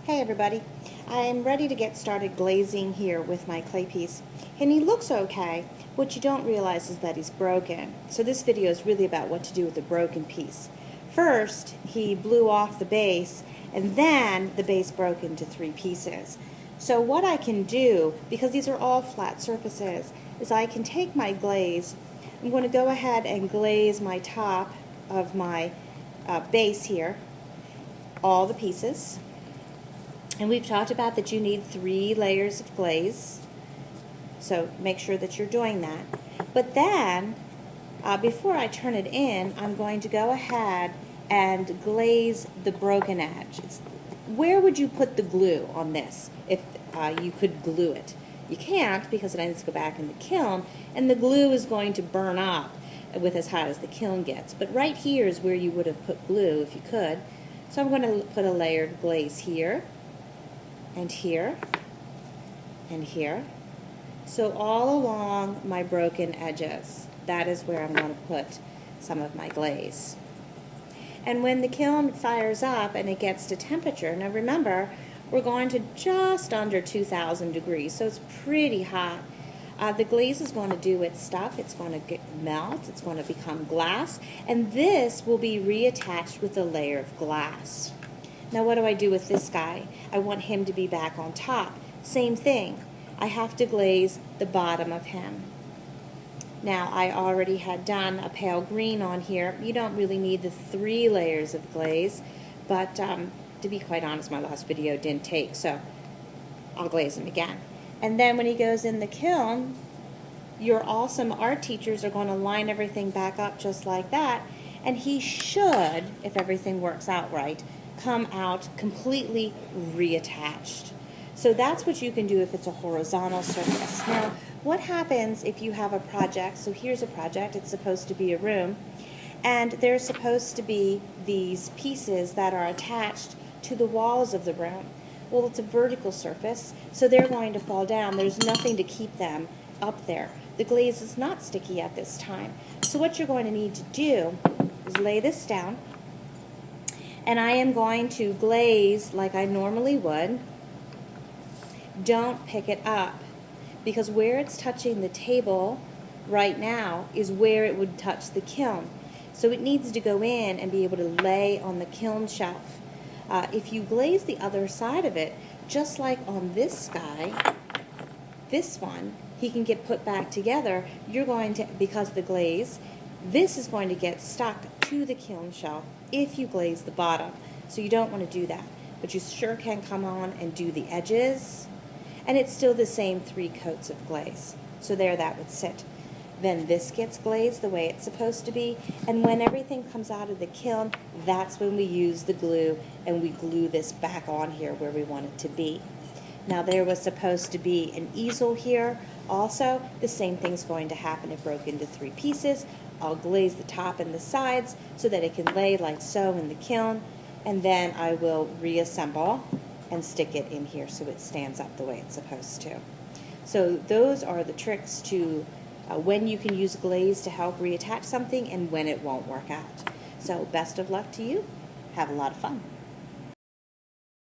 Hey everybody, I'm ready to get started glazing here with my clay piece, and he looks okay. What you don't realize is that he's broken. So this video is really about what to do with the broken piece. First, he blew off the base, and then the base broke into 3 pieces. So what I can do, because these are all flat surfaces, is I can take my glaze. I'm going to go ahead and glaze my top of my base here, all the pieces. And we've talked about that you need 3 layers of glaze, so make sure that you're doing that. But then, before I turn it in, I'm going to go ahead and glaze the broken edge. Where would you put the glue on this if you could glue it? You can't, because it needs to go back in the kiln, and the glue is going to burn up with as hot as the kiln gets. But right here is where you would have put glue if you could. So I'm going to put a layer of glaze here, and here, and here. So all along my broken edges, that is where I'm going to put some of my glaze. And when the kiln fires up and it gets to temperature, now remember, we're going to just under 2,000 degrees, so it's pretty hot. The glaze is going to do its stuff. It's going to melt, it's going to become glass, and this will be reattached with a layer of glass. Now what do I do with this guy? I want him to be back on top. Same thing. I have to glaze the bottom of him. Now I already had done a pale green on here. You don't really need the 3 layers of glaze, but to be quite honest, my last video didn't take, so I'll glaze him again. And then when he goes in the kiln, your awesome art teachers are going to line everything back up just like that, and he should, if everything works out right, come out completely reattached. So that's what you can do if it's a horizontal surface. Now, what happens if you have a project? So here's a project. It's supposed to be a room, and there's supposed to be these pieces that are attached to the walls of the room. Well, it's a vertical surface, so they're going to fall down. There's nothing to keep them up there. The glaze is not sticky at this time. So what you're going to need to do is lay this down, and I am going to glaze like I normally would. Don't pick it up, because where it's touching the table right now is where it would touch the kiln. So it needs to go in and be able to lay on the kiln shelf. If you glaze the other side of it, just like on this guy, this one, he can get put back together. You're going to, because the glaze, this is going to get stuck to the kiln shelf if you glaze the bottom. So you don't want to do that. But you sure can come on and do the edges, and it's still the same 3 coats of glaze. So there that would sit. Then this gets glazed the way it's supposed to be, and when everything comes out of the kiln, that's when we use the glue and we glue this back on here where we want it to be. Now there was supposed to be an easel here also. The same thing's going to happen. It broke into 3 pieces. I'll glaze the top and the sides so that it can lay like so in the kiln, and then I will reassemble and stick it in here so it stands up the way it's supposed to. So those are the tricks to when you can use glaze to help reattach something and when it won't work out. So best of luck to you. Have a lot of fun.